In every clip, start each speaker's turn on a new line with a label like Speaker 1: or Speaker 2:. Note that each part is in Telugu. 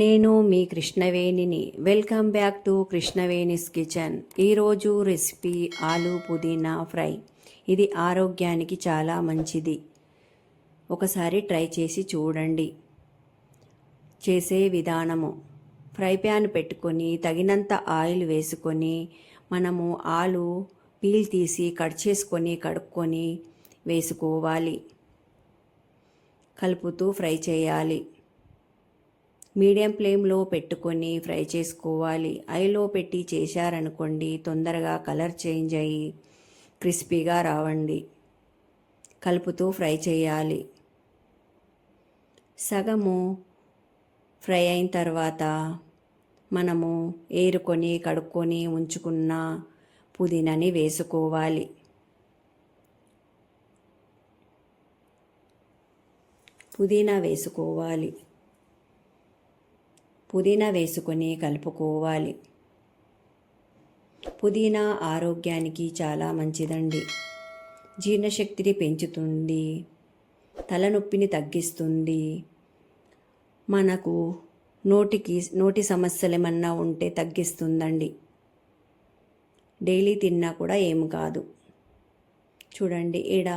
Speaker 1: నేను మీ కృష్ణవేణిని. Welcome back to Krishnaveni's kitchen. ఈరోజు రెసిపీ ఆలు పుదీనా ఫ్రై. ఇది ఆరోగ్యానికి చాలా మంచిది. ఒకసారి ట్రై చేసి చూడండి. చేసే విధానము: ఫ్రై ప్యాన్ పెట్టుకొని తగినంత ఆయిల్ వేసుకొని మనము ఆలు పీల్ తీసి కట్ చేసుకొని కడుక్కొని వేసుకోవాలి. కలుపుతూ ఫ్రై చేయాలి. మీడియం ఫ్లేమ్లో పెట్టుకొని ఫ్రై చేసుకోవాలి. ఐలో పెట్టి చేశారనుకోండి తొందరగా కలర్ చేంజ్ అయ్యి క్రిస్పీగా రావండి. కలుపుతూ ఫ్రై చేయాలి. సగము ఫ్రై అయిన తర్వాత మనము ఏరుకొని కడుక్కొని ఉంచుకున్న పుదీనాని వేసుకోవాలి. పుదీనా వేసుకొని కలుపుకోవాలి. పుదీనా ఆరోగ్యానికి చాలా మంచిదండి. జీర్ణశక్తిని పెంచుతుంది, తలనొప్పిని తగ్గిస్తుంది, మనకు నోటి సమస్యలు ఏమన్నా ఉంటే తగ్గిస్తుందండి. డైలీ తిన్నా కూడా ఏం కాదు. చూడండి, ఈడ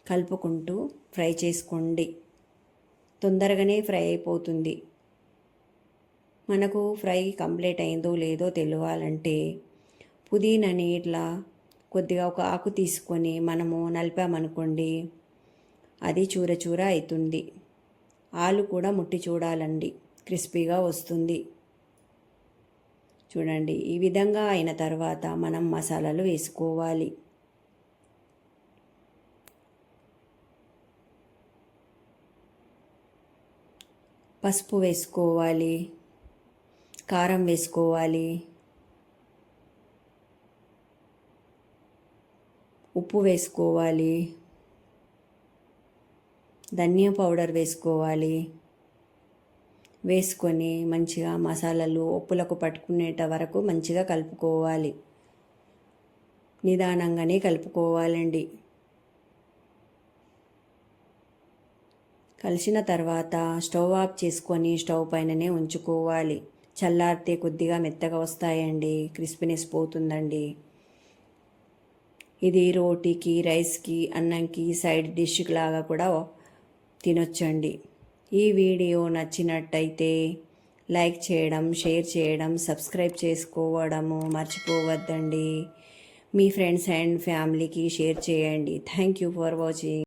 Speaker 1: కలుపుకుంటూ ఫ్రై చేసుకోండి. తొందరగానే ఫ్రై అయిపోతుంది. మనకు ఫ్రై కంప్లీట్ అయిందో లేదో తెలియాలంటే పుదీనాని ఇట్లా కొద్దిగా ఒక ఆకు తీసుకొని మనము నలిపామనుకోండి, అది చూర చూర అవుతుంది. ఆలు కూడా ముట్టి చూడాలండి, క్రిస్పీగా వస్తుంది. చూడండి, ఈ విధంగా అయిన తర్వాత మనం మసాలాలు వేసుకోవాలి. పసుపు వేసుకోవాలి, కారం వేసుకోవాలి, ఉప్పు వేసుకోవాలి, ధనియా పౌడర్ వేసుకోవాలి. వేసుకొని మంచిగా మసాలాలు ఉప్పులకు పట్టుకునేట వరకు మంచిగా కలుపుకోవాలి. నిదానంగానే కలుపుకోవాలండి. కలిసిన తర్వాత స్టవ్ ఆఫ్ చేసుకొని స్టవ్ పైననే ఉంచుకోవాలి. చల్లారితే కొద్దిగా మెత్తగా వస్తాయండి, క్రిస్పీనెస్ పోతుందండి. ఇది రోటీకి, రైస్కి, అన్నంకి సైడ్ డిష్ లాగా కూడా తినొచ్చండి. ఈ వీడియో నచ్చినట్టయితే లైక్ చేయడం, షేర్ చేయడం, సబ్స్క్రైబ్ చేసుకోవడము మర్చిపోవద్దండి. మీ ఫ్రెండ్స్ అండ్ ఫ్యామిలీకి షేర్ చేయండి. Thank you for watching.